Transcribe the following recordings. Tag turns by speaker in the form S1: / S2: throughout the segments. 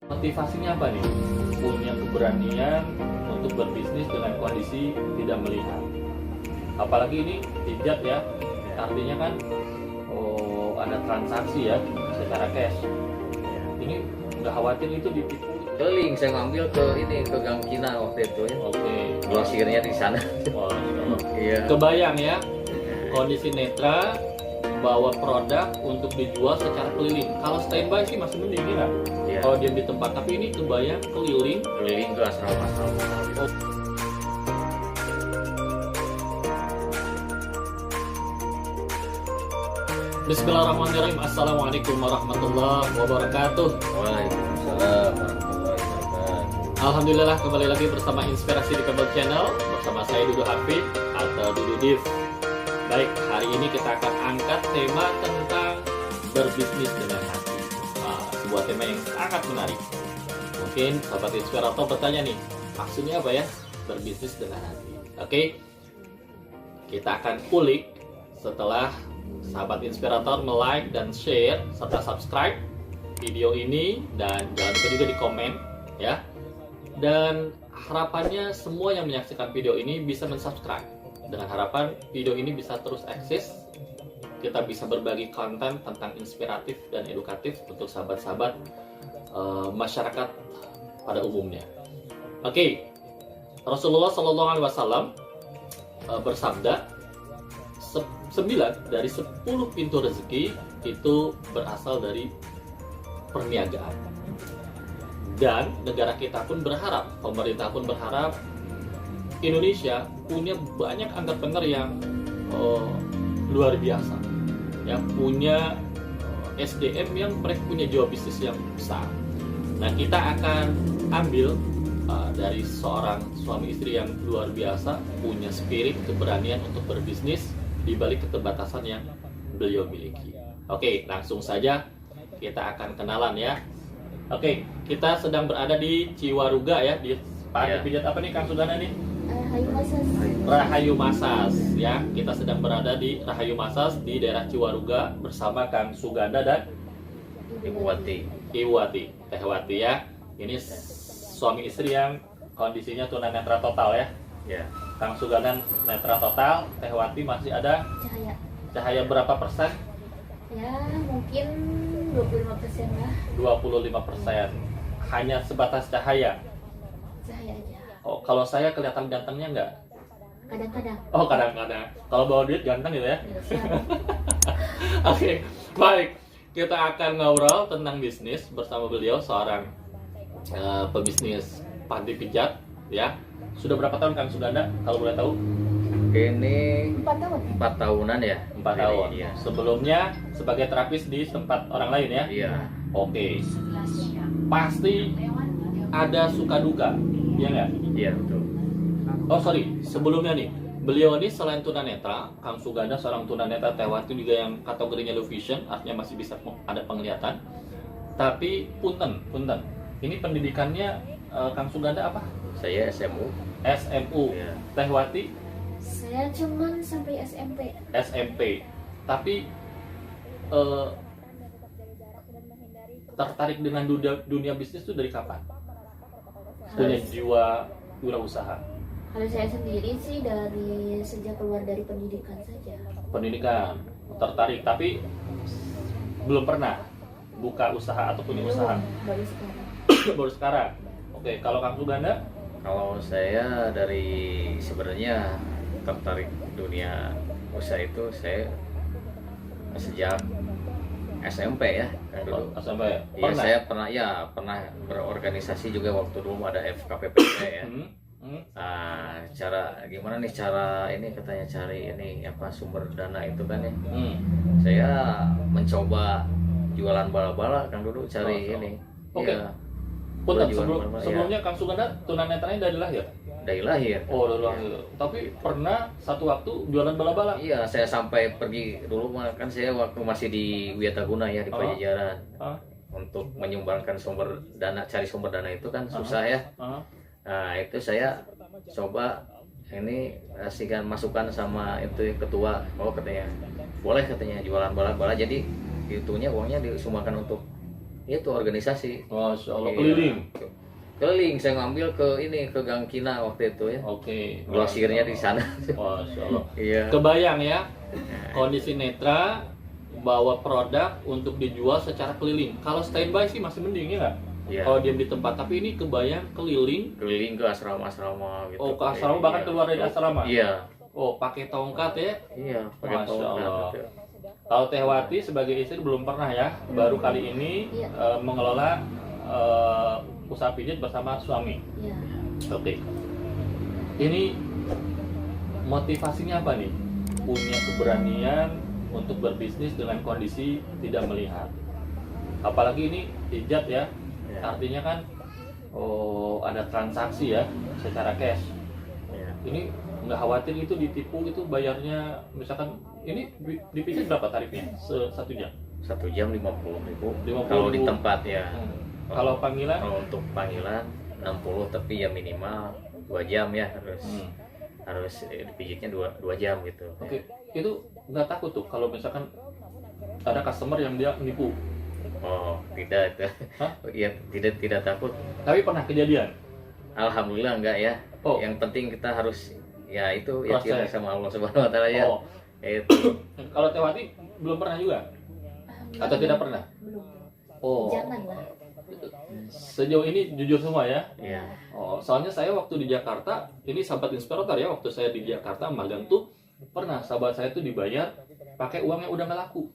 S1: Motivasinya apa nih? Punya keberanian untuk berbisnis dengan kondisi tidak melihat. Apalagi ini pijat ya, artinya kan ada transaksi ya secara cash. Ini nggak khawatir itu ditipu.
S2: Keliling saya ngambil ke Gang Cina waktu itu ya.
S1: Oke.
S2: Grosirnya di sana.
S1: Wah,
S2: Iya.
S1: kebayang ya, kondisi netra bawa produk untuk dijual secara keliling. Kalau standby sih masih mending ya.
S2: Iya.
S1: Kalau dia di tempat, tapi ini kebayang keliling.
S2: Keliling ke asrama-asrama.
S1: Oh. Bismillahirrahmanirrahim. Assalamualaikum warahmatullahi wabarakatuh.
S2: Waalaikumsalam warahmatullahi wabarakatuh.
S1: Alhamdulillah kembali lagi bersama Inspirasi di Kabel Channel bersama saya Dudu Hafid atau Dudu Div. Baik, hari ini kita akan angkat tema tentang berbisnis dengan hati. Sebuah tema yang sangat menarik. Mungkin sahabat inspirator bertanya nih, maksudnya apa ya berbisnis dengan hati? Oke, kita akan kulik setelah sahabat inspirator like dan share serta subscribe video ini, dan jangan lupa juga di komen ya. Dan harapannya semua yang menyaksikan video ini bisa mensubscribe, dengan harapan video ini bisa terus eksis. Kita bisa berbagi konten tentang inspiratif dan edukatif untuk sahabat-sahabat masyarakat pada umumnya. Oke, Rasulullah SAW bersabda, 9 dari 10 pintu rezeki itu berasal dari perniagaan. Dan negara kita pun berharap, pemerintah pun berharap Indonesia punya banyak entrepreneur yang luar biasa, yang punya SDM yang mereka punya jiwa bisnis yang besar. Nah, kita akan ambil dari seorang suami istri yang luar biasa, punya spirit, keberanian untuk berbisnis di balik keterbatasan yang beliau miliki. Oke, langsung saja kita akan kenalan ya. Oke, kita sedang berada di Ciwaruga ya, di pijat apa nih Kang Suganda nih?
S3: Rahayu Masas.
S1: Rahayu Masas ya. Kita sedang berada di Rahayu Masas di daerah Ciwaruga bersama Kang Suganda dan
S2: Ibu Wati.
S1: Ibu Wati, Teh Wati ya. Ini suami istri yang kondisinya tunanetra total ya.
S2: Ya.
S1: Kang Suganda netra total, Teh Wati masih ada
S3: Cahaya.
S1: cahaya berapa persen?
S3: Ya, mungkin 25% lah.
S1: 25%. Hanya sebatas cahaya.
S3: Cahaya aja.
S1: Oh, kalau saya kelihatan gantengnya nggak?
S3: Kadang-kadang.
S1: Oh, kadang-kadang. Kalau bawa duit ganteng gitu ya?
S3: Ya, siap.
S1: Oke, baik. Kita akan ngobrol tentang bisnis bersama beliau, seorang pebisnis panti pijat ya. Sudah berapa tahun Kang Suganda kalau boleh tahu?
S2: Ini
S3: 4 tahun.
S2: 4 tahunan ya.
S1: 4 tahun.
S2: Iya.
S1: Sebelumnya sebagai terapis di tempat orang lain ya?
S2: Iya.
S1: Oke. Pasti ada suka duka, ya nggak?
S2: Iya betul.
S1: Oh sorry, sebelumnya nih, beliau ini selain tunanetra, Kang Suganda seorang tunanetra, Teh Wati juga yang kategorinya low vision, artinya masih bisa ada penglihatan. Tapi punten, ini pendidikannya Kang Suganda apa?
S2: Saya SMU.
S1: SMU.
S2: Iya.
S1: Teh Wati
S3: Saya cuman sampai SMP.
S1: SMP. Tapi tertarik dengan dunia bisnis itu dari kapan? Punya jiwa wirausaha.
S3: Kalau saya sendiri sih dari sejak keluar dari pendidikan saja.
S1: Pendidikan, tertarik, tapi belum pernah buka usaha atau punya usaha.
S3: Baru sekarang.
S1: Baru sekarang. Oke, kalau Kang Suganda?
S2: Kalau saya dari sebenarnya tertarik dunia usaha itu saya sejak SMP ya. Dulu.
S1: SMP ya?
S2: Iya,
S1: Pernah?
S2: saya pernah berorganisasi juga waktu dulu ada FKPPT ya. Cara gimana nih cara ini katanya cari ini apa sumber dana itu kan ya. Saya mencoba jualan bala-bala kan dulu cari ini.
S1: Oke.
S2: Ya,
S1: Punten,
S2: jualan bala-bala,
S1: sebelumnya Kang Suganda tunanetranya dari lahir?
S2: dari lahir.
S1: Oh, dari lahir. Tapi pernah satu waktu jualan bala-bala?
S2: Iya, saya sampai pergi dulu kan saya waktu masih di Wiataguna ya di Pajajaran. Untuk menyumbangkan sumber dana, cari sumber dana itu kan susah ya. Nah, itu saya coba ini kasihkan masukan sama itu ketua. Oh, katanya boleh katanya jualan bala-bala, jadi itunya uangnya disumbangkan untuk itu organisasi.
S1: Masya Allah,
S2: Iya.
S1: keliling.
S2: Keliling, saya ngambil ke ini, ke Gang Kina waktu itu ya.
S1: Oke.
S2: Grosirnya di sana.
S1: Masya Allah.
S2: Iya.
S1: Kebayang ya, kondisi netra bawa produk untuk dijual secara keliling. Kalau standby sih masih mending ya nggak?
S2: Iya.
S1: Kalau diam di tempat, tapi ini kebayang keliling.
S2: Keliling ke asrama-asrama gitu.
S1: Oh, ke asrama, bahkan
S2: Iya.
S1: keluar dari asrama?
S2: Iya.
S1: Oh, pakai tongkat ya?
S2: Iya, pakai
S1: Masya
S2: tongkat
S1: Allah.
S2: gitu.
S1: Kalau Teh Wati sebagai istri belum pernah ya, baru kali ini
S3: Iya.
S1: mengelola usaha pijat bersama suami.
S3: Ya.
S1: Oke. Ini motivasinya apa nih? Punya keberanian untuk berbisnis dengan kondisi tidak melihat. Apalagi ini pijat ya,
S2: Iya.
S1: artinya kan ada transaksi ya secara cash.
S2: Iya.
S1: Ini nggak khawatir itu ditipu, itu bayarnya misalkan ini dipijat berapa tarifnya satu jam?
S2: 1 jam 50.000.
S1: 50.000.
S2: Kalau di tempat ya.
S1: Kalau panggilan?
S2: Kalau untuk panggilan 60, tapi ya minimal 2 jam ya harus.
S1: Hmm.
S2: Harus dipijitnya 2 jam gitu.
S1: Oke, itu nggak takut tuh kalau misalkan ada customer yang dia nipu,
S2: Oh, tidak itu.
S1: Hah?
S2: Iya, tidak takut.
S1: tapi pernah kejadian?
S2: Alhamdulillah enggak ya.
S1: Oh.
S2: Yang penting kita harus ya itu ya
S1: Proses.
S2: sama Allah Subhanahu wa taala ya.
S1: Oh,
S2: Itu.
S1: kalau Teh Wati belum pernah juga? Atau tidak pernah?
S3: Belum.
S1: Oh,
S3: Janganlah.
S1: sejauh ini jujur semua ya?
S2: Iya.
S1: Oh, soalnya saya waktu di Jakarta, ini sahabat inspirator ya, waktu saya di Jakarta magang tuh pernah sahabat saya tuh dibayar pakai uang yang udah nggak laku.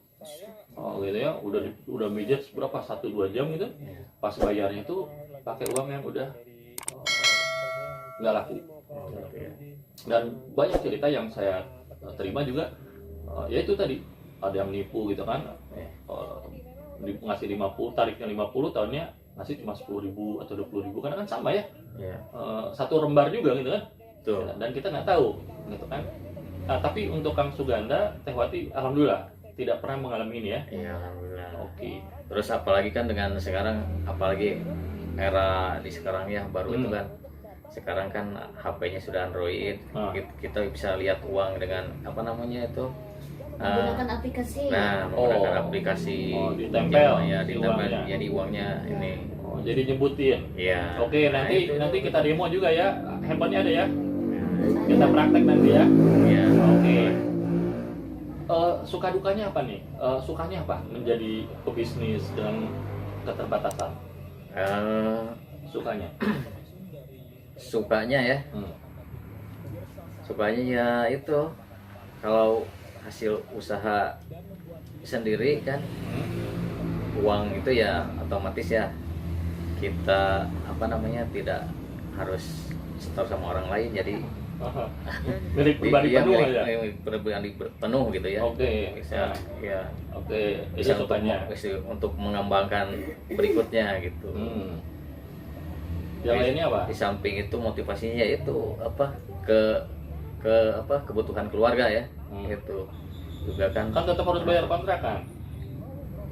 S1: Oh gitu ya, udah mijat berapa 1-2 jam gitu. Pas bayarnya tuh pakai uang yang udah nggak laku.
S2: Oh, gitu ya.
S1: Dan banyak cerita yang saya terima juga, ya itu tadi ada yang nipu gitu kan, ngasih 50, tarifnya 50, tahunnya ngasih cuma 10.000 atau 20.000, karena kan sama ya,
S2: Iya.
S1: satu lembar juga gitu kan.
S2: Tuh.
S1: Dan kita nggak tahu gitu kan. Nah, tapi untuk Kang Suganda, Teh Wati alhamdulillah tidak pernah mengalami ini ya.
S2: Iya, alhamdulillah.
S1: Oke.
S2: Terus apalagi kan dengan sekarang, apalagi era di sekarang ya baru itu kan. Sekarang kan HP-nya sudah Android. Kita bisa lihat uang dengan apa namanya itu?
S3: Menggunakan aplikasi.
S2: Nah, menggunakan aplikasi.
S1: Ditempel
S2: ya,
S1: si
S2: ditempel
S1: uangnya.
S2: jadi uangnya ini.
S1: Oh, jadi nyebutin.
S2: Iya.
S1: Oke,
S2: Nah,
S1: nanti
S2: itu.
S1: nanti kita demo juga ya. Handphonenya ada ya. Kita praktek nanti ya.
S2: Iya.
S1: Oke. Suka dukanya apa nih? Sukanya apa menjadi pebisnis dengan keterbatasan? Sukanya?
S2: Sukanya ya. Sukanya ya itu kalau hasil usaha sendiri kan, uang itu ya otomatis ya kita apa namanya tidak harus setor sama orang lain, jadi
S1: Milik pribadi
S2: iya,
S1: penuh
S2: milik-
S1: aja.
S2: milik pribadi penuh gitu ya.
S1: Oke.
S2: Bisa ya
S1: Oke, itu
S2: bisa untuk,
S1: sukanya.
S2: untuk mengembangkan berikutnya gitu.
S1: Yang lainnya apa?
S2: Di samping itu motivasinya itu apa ke apa kebutuhan keluarga ya. Itu juga kan
S1: Kan tetap harus bayar kontrakan.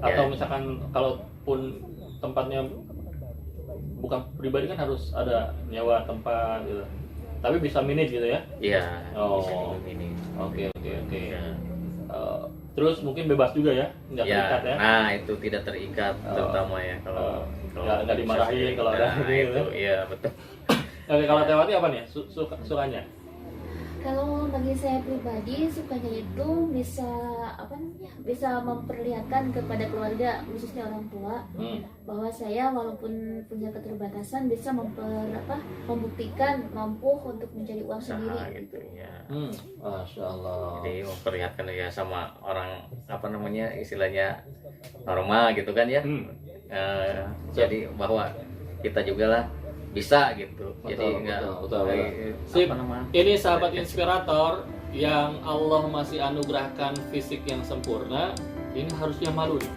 S1: Atau
S2: Ya.
S1: misalkan kalaupun tempatnya bukan pribadi kan harus ada nyewa tempat gitu. Tapi bisa minit gitu ya.
S2: iya
S1: Oh.
S2: bisa minum ini.
S1: Oke.
S2: Ya.
S1: Terus mungkin bebas juga ya, nggak
S2: Ya,
S1: terikat ya.
S2: nah itu tidak terikat terutama ya kalau
S1: nggak dimarahin kalau ada
S2: nah,
S1: gitu.
S2: itu iya betul.
S1: Oke, kalau Teh Wati apa nih? Sukanya?
S3: Kalau bagi saya pribadi, sukanya itu bisa apa namanya? Bisa memperlihatkan kepada keluarga, khususnya orang tua, bahwa saya walaupun punya keterbatasan bisa membuktikan mampu untuk mencari uang
S2: Usaha
S3: sendiri.
S2: gitu ya.
S1: Masya Allah.
S2: Jadi memperlihatkan ya sama orang apa namanya istilahnya normal gitu kan ya. Jadi bahwa kita juga lah bisa gitu. Jadi enggak
S1: betul. Sip.
S2: apa namanya?
S1: Ini sahabat inspirator yang Allah masih anugerahkan fisik yang sempurna, ini harusnya malu nih.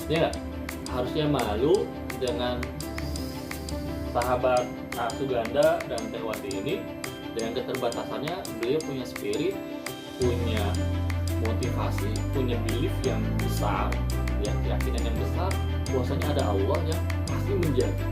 S1: Ya nggak? Harusnya malu dengan sahabat Suganda dan Teh Wati ini. Dengan keterbatasannya, beliau punya spirit, punya motivasi, punya belief yang besar, ya, keyakinan yang besar, bahwasanya ada Allah yang pasti menjaga.